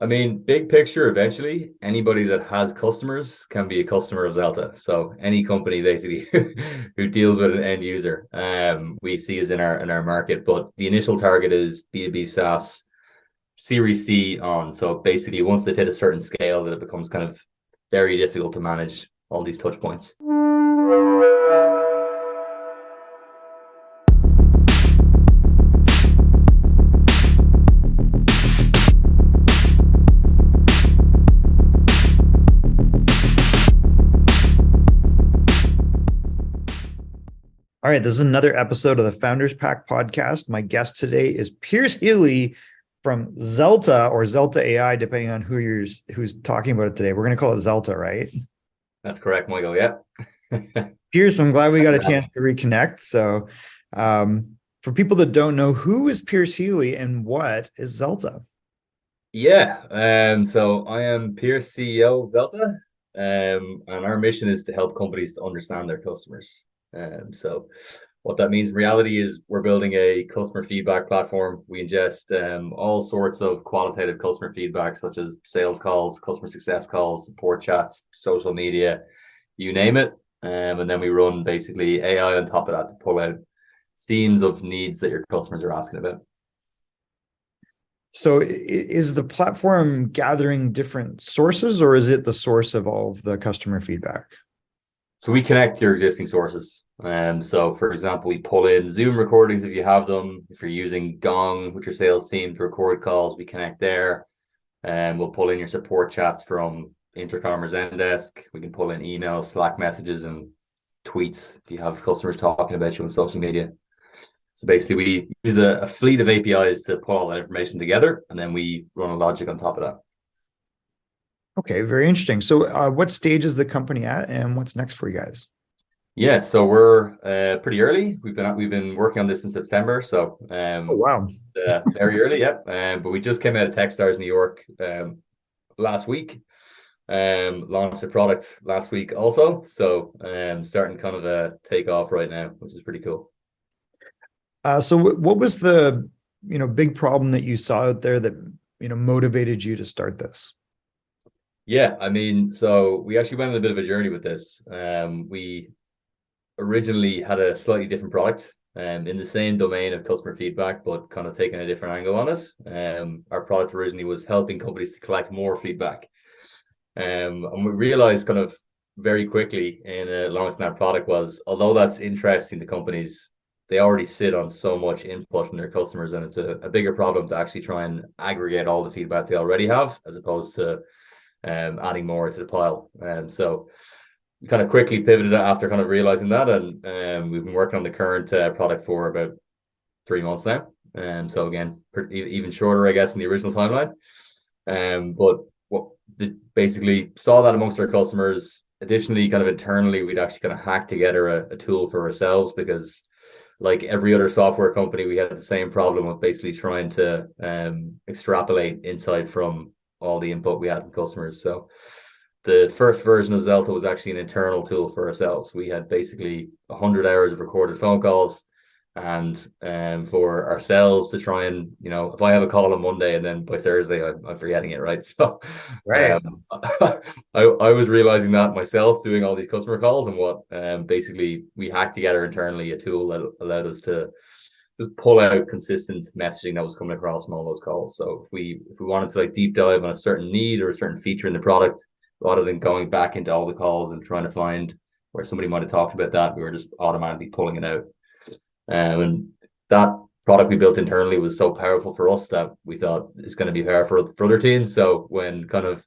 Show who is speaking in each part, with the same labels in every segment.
Speaker 1: I mean, big picture, eventually, anybody that has customers can be a customer of Zelta. So any company basically who deals with an end user, we see is in our market. But the initial target is B2B SaaS, Series C on. So basically, once they hit a certain scale, that it becomes kind of very difficult to manage all these touch points.
Speaker 2: All right, this is another episode of the Founders Pack podcast. My guest today is Pierce Healy from Zelta or Zelta.ai, depending on who's talking about it today. We're going to call it Zelta, right?
Speaker 1: That's correct, Michael. Yeah.
Speaker 2: Pierce, I'm glad we got a chance to reconnect. So, for people that don't know, who is Pierce Healy and what is Zelta?
Speaker 1: Yeah. So I am Pierce, CEO of Zelta. And our mission is to help companies to understand their customers. So what that means in reality is we're building a customer feedback platform. We ingest all sorts of qualitative customer feedback, such as sales calls, customer success calls, support chats, social media, you name it. And then we run basically AI on top of that to pull out themes of needs that your customers are asking about.
Speaker 2: So, is the platform gathering different sources, or is it the source of all of the customer feedback?
Speaker 1: So we connect your existing sources. So for example, we pull in Zoom recordings if you have them. If you're using Gong with your sales team to record calls, we connect there. And we'll pull in your support chats from Intercom or Zendesk. We can pull in emails, Slack messages, and tweets if you have customers talking about you on social media. So basically, we use a fleet of APIs to pull all that information together, and then we run a logic on top of that.
Speaker 2: Okay, very interesting. So, what stage is the company at, and what's next for you guys?
Speaker 1: Yeah, so we're pretty early. We've been working on this in September, so
Speaker 2: Oh, wow.
Speaker 1: very early, yeah. But we just came out of Techstars New York last week. Launched a product last week also, so starting kind of a take off right now, which is pretty cool.
Speaker 2: So, what was the big problem that you saw out there that motivated you to start this?
Speaker 1: Yeah, I mean, so we actually went on a bit of a journey with this. We originally had a slightly different product in the same domain of customer feedback, but kind of taking a different angle on it. Our product originally was helping companies to collect more feedback. And we realized kind of very quickly in launching that product was, although that's interesting to companies, they already sit on so much input from their customers, and it's a bigger problem to actually try and aggregate all the feedback they already have, as opposed to adding more to the pile. So we kind of quickly pivoted after kind of realizing that, and we've been working on the current product for about 3 months now. So again, even shorter, I guess, in the original timeline. But basically saw that amongst our customers. Additionally, kind of internally, we'd actually kind of hacked together a tool for ourselves, because like every other software company, we had the same problem of basically trying to extrapolate insight from all the input we had from customers. So the first version of Zelta was actually an internal tool for ourselves. We had basically 100 hours of recorded phone calls, and for ourselves to try and, if I have a call on Monday and then by Thursday I'm forgetting it, right? So
Speaker 2: Right.
Speaker 1: I was realizing that myself doing all these customer calls, and what basically we hacked together internally a tool that allowed us to just pull out consistent messaging that was coming across from all those calls. So if we wanted to like deep dive on a certain need or a certain feature in the product, rather than going back into all the calls and trying to find where somebody might have talked about that, we were just automatically pulling it out. And that product we built internally was so powerful for us that we thought it's going to be powerful for other teams. So when kind of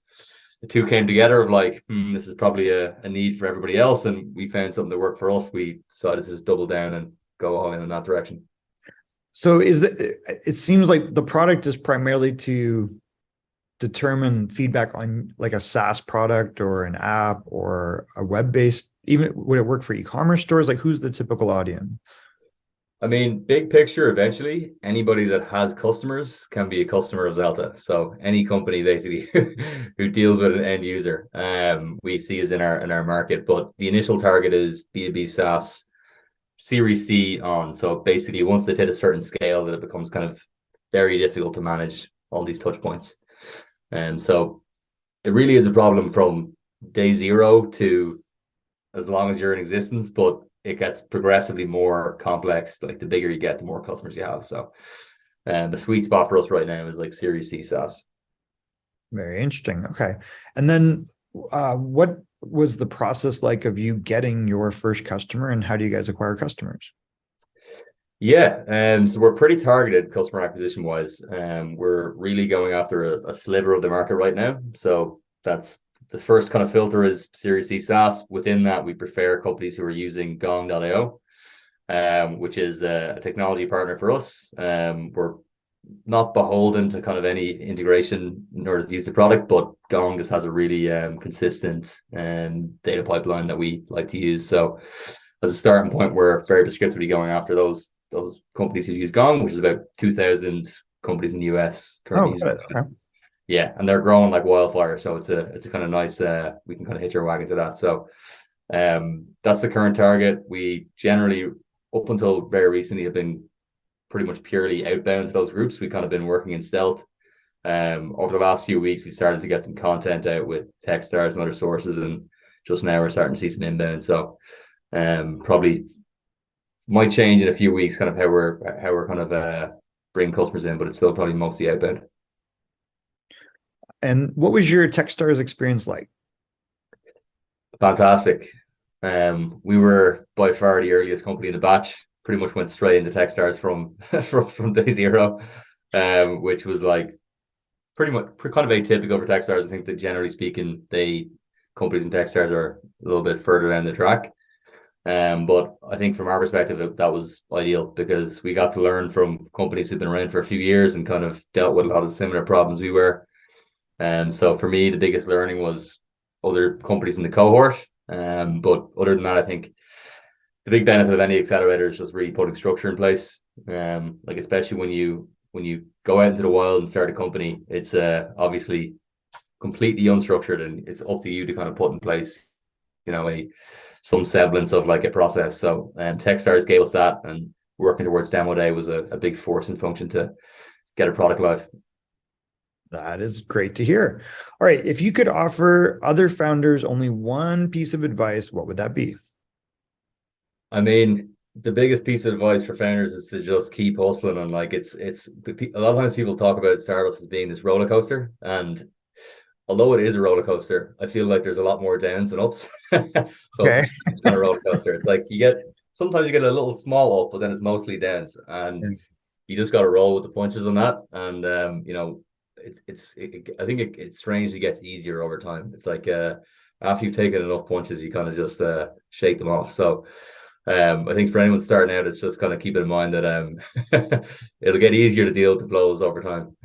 Speaker 1: the two came together of like, this is probably a need for everybody else, and we found something that worked for us, we decided to just double down and go all in that direction.
Speaker 2: So, it seems like the product is primarily to determine feedback on like a SaaS product or an app or a web-based, even would it work for e-commerce stores? Like, who's the typical audience?
Speaker 1: I mean, big picture, eventually, anybody that has customers can be a customer of Zelta. So any company basically who deals with an end user, we see is in our market. But the initial target is B2B SaaS, Series C on. So basically, once they hit a certain scale, that it becomes kind of very difficult to manage all these touch points. And so it really is a problem from day zero to as long as you're in existence, but it gets progressively more complex. Like the bigger you get, the more customers you have. So the sweet spot for us right now is like Series C SaaS.
Speaker 2: Very interesting. Okay. And then what was the process like of you getting your first customer, and how do you guys acquire customers?
Speaker 1: Yeah, so we're pretty targeted customer acquisition wise. We're really going after a sliver of the market right now. So that's the first kind of filter is Series C SaaS. Within that, we prefer companies who are using Gong.io, which is a technology partner for us. We're not beholden to kind of any integration in order to use the product, but Gong just has a really consistent data pipeline that we like to use. So as a starting point, we're very prescriptively going after those companies who use Gong, which is about 2,000 companies in the US currently
Speaker 2: Oh,
Speaker 1: using
Speaker 2: got it.
Speaker 1: Gong.
Speaker 2: Okay.
Speaker 1: Yeah, and they're growing like wildfire. So it's a kind of nice we can kind of hitch our wagon to that. So that's the current target. We generally up until very recently have been pretty much purely outbound to those groups. We've kind of been working in stealth. Over the last few weeks, we started to get some content out with Techstars and other sources, and just now we're starting to see some inbound. So probably might change in a few weeks, kind of how we're kind of bringing customers in, but it's still probably mostly outbound.
Speaker 2: And what was your Techstars experience like?
Speaker 1: Fantastic. We were by far the earliest company in the batch. Pretty much went straight into Techstars from from day zero, which was like pretty much kind of atypical for Techstars. I think that generally speaking, companies in Techstars are a little bit further down the track. But I think from our perspective, that was ideal because we got to learn from companies who've been around for a few years and kind of dealt with a lot of similar problems we were. So for me, the biggest learning was other companies in the cohort. But other than that, I think the big benefit of any accelerator is just really putting structure in place. Like especially when you go out into the wild and start a company, it's obviously completely unstructured, and it's up to you to kind of put in place, some semblance of like a process. So Techstars gave us that, and working towards demo day was a big force and function to get a product live.
Speaker 2: That is great to hear. All right. If you could offer other founders only one piece of advice, what would that be?
Speaker 1: I mean, the biggest piece of advice for founders is to just keep hustling. And like it's a lot of times people talk about startups as being this roller coaster, and although it is a roller coaster, I feel like there's a lot more downs than ups. So it's
Speaker 2: Okay.
Speaker 1: a strange kind of roller coaster. It's like sometimes you get a little small up, but then it's mostly downs, and you just got to roll with the punches on that. And I think it strangely gets easier over time. It's like after you've taken enough punches, you kind of just shake them off. So I think for anyone starting out, it's just kind of keep in mind that it'll get easier to deal with the blows over time.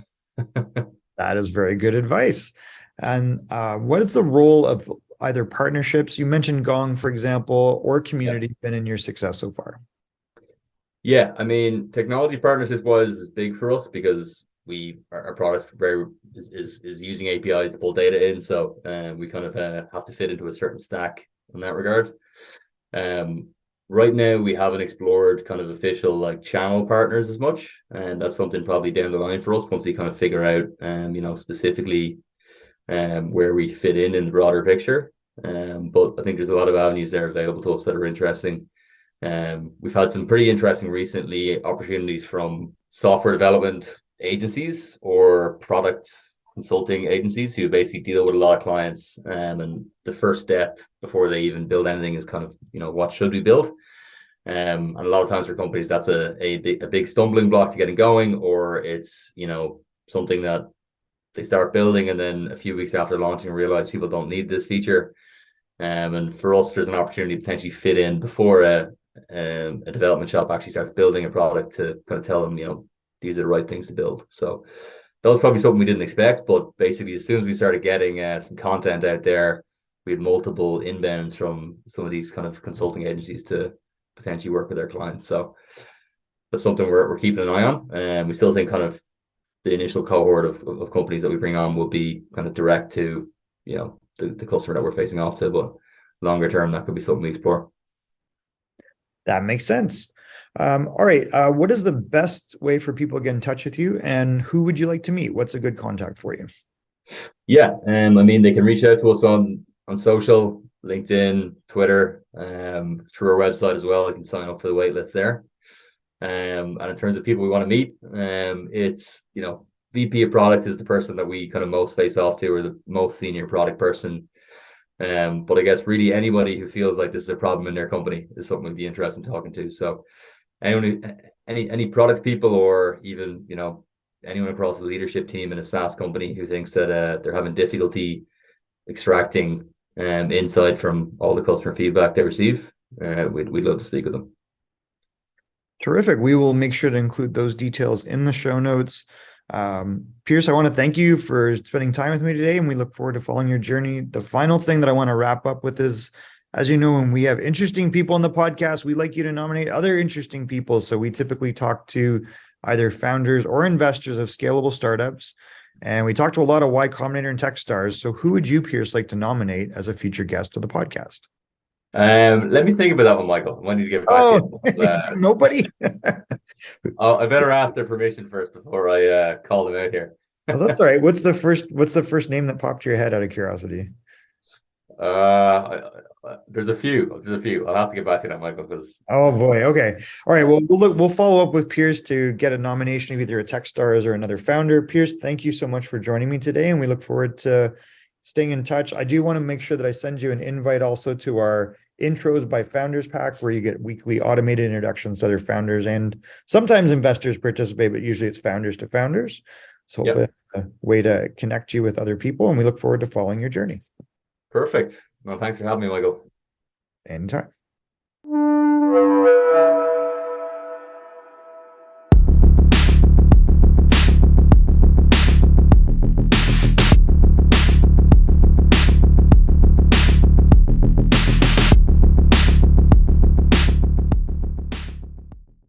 Speaker 2: That is very good advice. And what is the role of either partnerships? You mentioned Gong, for example, or
Speaker 1: Yeah.
Speaker 2: community been in your success so far?
Speaker 1: Yeah, I mean, technology partnerships is big for us because our products is using APIs to pull data in, so we kind of have to fit into a certain stack in that regard. Um, right now we haven't explored kind of official like channel partners as much, and that's something probably down the line for us once we kind of figure out, specifically where we fit in the broader picture. But I think there's a lot of avenues there available to us that are interesting. We've had some pretty interesting recently opportunities from software development agencies or product consulting agencies who basically deal with a lot of clients. And the first step before they even build anything is kind of, what should we build? And a lot of times for companies, that's a big stumbling block to getting going, or it's, something that they start building and then a few weeks after launching realize people don't need this feature. And for us, there's an opportunity to potentially fit in before a development shop actually starts building a product to kind of tell them, these are the right things to build. So that was probably something we didn't expect, but basically as soon as we started getting some content out there, we had multiple inbounds from some of these kind of consulting agencies to potentially work with their clients. So that's something we're keeping an eye on. And we still think kind of the initial cohort of companies that we bring on will be kind of direct to, the customer that we're facing off to, but longer term, that could be something we explore.
Speaker 2: That makes sense. All right. What is the best way for people to get in touch with you, and who would you like to meet? What's a good contact for you?
Speaker 1: Yeah, I mean, they can reach out to us on social, LinkedIn, Twitter, through our website as well. They can sign up for the wait list there. And in terms of people we want to meet, it's, VP of product is the person that we kind of most face off to, or the most senior product person. But I guess really anybody who feels like this is a problem in their company is something we'd be interested in talking to. So anyone any product people, or even, anyone across the leadership team in a SaaS company who thinks that they're having difficulty extracting insight from all the customer feedback they receive, we'd love to speak with them.
Speaker 2: Terrific. We will make sure to include those details in the show notes. Pierce, I want to thank you for spending time with me today, and we look forward to following your journey. The final thing that I want to wrap up with is, as you know, when we have interesting people on the podcast, we like you to nominate other interesting people. So we typically talk to either founders or investors of scalable startups, and we talk to a lot of Y Combinator and Techstars. So who would you, Pierce, like to nominate as a future guest of the podcast?
Speaker 1: Let me think about that one, Michael. I need to get back to
Speaker 2: Oh,
Speaker 1: you.
Speaker 2: nobody.
Speaker 1: I better ask their permission first before I call them out here.
Speaker 2: Oh, that's all right. What's the first name that popped to your head out of curiosity?
Speaker 1: There's a few. There's a few. I'll have to get back to that, Michael, because
Speaker 2: Oh boy. Okay. All right. Well, we'll follow up with Pierce to get a nomination of either a Techstars or another founder. Pierce, thank you so much for joining me today, and we look forward to staying in touch. I do want to make sure that I send you an invite also to our Intros by Founders pack, where you get weekly automated introductions to other founders, and sometimes investors participate, but usually it's founders to founders. So hopefully that's a way to connect you with other people, and we look forward to following your journey.
Speaker 1: perfect. Well, thanks for having me, Michael.
Speaker 2: Anytime.